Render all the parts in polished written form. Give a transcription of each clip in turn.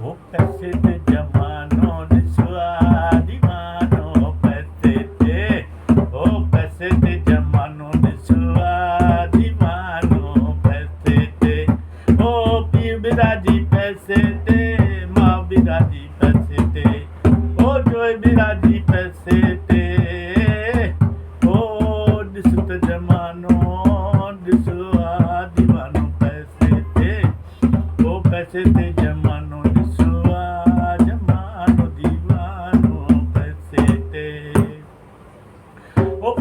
ਉਹ ਪੈਸੇ ਤੇ ਜਮਾਨੋ ਦਿਸਵਾ ਦੀਵਾਨੋ ਪੈਸੇ ਤੇ ਉਹ ਪੈਸੇ ਤੇ ਜਮਾਨੋ ਦਿਸਵਾ ਦੀਵਾਨੋ ਪੈਸੇ ਤੇ ਉਹ ਪੀਰ ਬਿਰਾਜੀ ਪੈਸੇ ਤੇ ਮਾਂ ਬਿਰਾਜੀ ਪੈਸੇ ਤੇ ਉਹ ਜੋਈ ਬਿਰਾਜੀ ਪੈਸੇ ਤੇ ਉਹ ਦਿਸਤ ਜਮਾਨੋ ਦਿਸਵਾ ਦੀਵਾਨੋ ਪੈਸੇ ਤੇ ਉਹ ਪੈਸੇ ਤੇ ਜਮਾਨੋ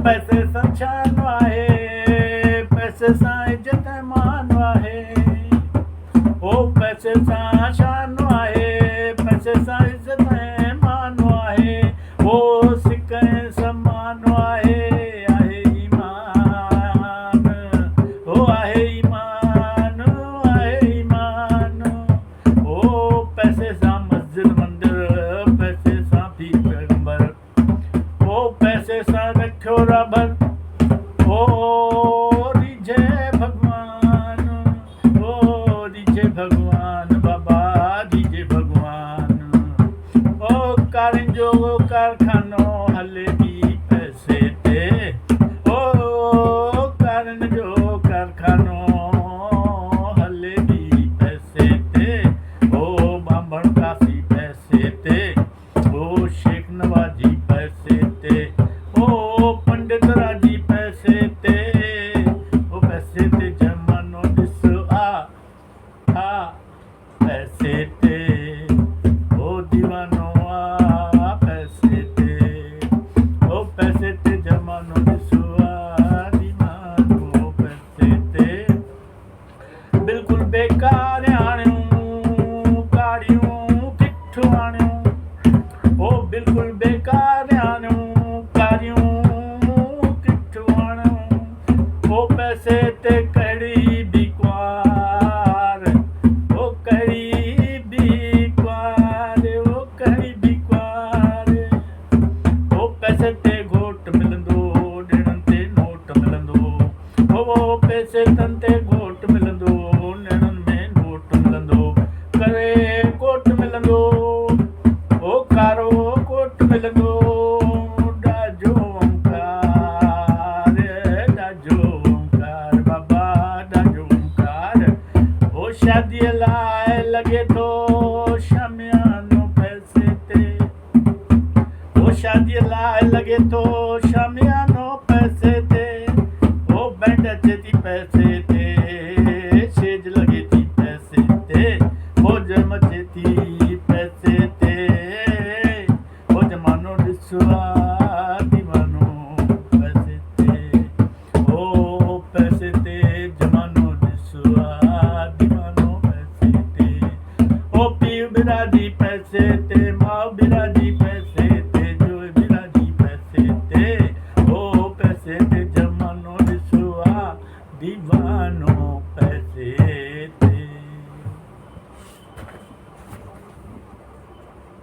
पैसे संशान आहे पैसे सां इज़त मान आहे ओ पैसे सां शान आहे पैसे सां इज़त मान आहे ओ सिक समान आहे ईमान ओ आहे ईमान ओ पैसे सां मस्जिद मंदिर पैसे सां थी पैगंबर ओ पैसे सां रखियो रबर ओ रिझे भगवान बाबा रिझे भगवान ओ कारनि जो कारखानो हले थी पैसे ते ओ कारनि जो कारखानो हले थी पैसे ते ओ बांभण काफ़ी पैसे ते ओ शेख नवाजी पैसे ते ओ पंडित राजी पैसे ते ओ पैसे ते जमानो ॾिस आ पैसे ते ओ दीवानो आ पैसे ते ओ पैसे ते जमानो ॾिस आ दीवानो पैसे ते बिल्कुलु बेकार आणियूं कारियूं किठियूं आणियूं ओ बिल्कुलु बेकार आणियूं कारियूं किठियूं आणियूं ओ पैसे ते कहिड़ी बि क्वार ओ कहिड़ी बि क्वार ओ कहिड़ी बि क्वार ओ पैसे ते घोट मिलंदो ॾिणनि ते नोट मिलंदो ओ पैसे तन ते घोट मिलंदो ॾिणनि में नोट मिलंदो करे कोट मिलंदो ओ कारो कोट मिलंदो ॾाजो ओंकार बाबा ॾाजो ओंकार ओ शादीअ लाइ लॻे थो शामियानो पैसे ते ओ शादीअ लाइ लॻे थो शामियानो पैसे ते ओ बैंड अचे थी पैसे ते छेज लॻे थी पैसे ते मौज मचे थी पैसे ते ओ जमानो ॾिसो आ दीवानो पैसे ते ओ पैसे ते जमानो ॾिसो आ दीवानो पैसे ते ओ पीर बिराजी पैसे ते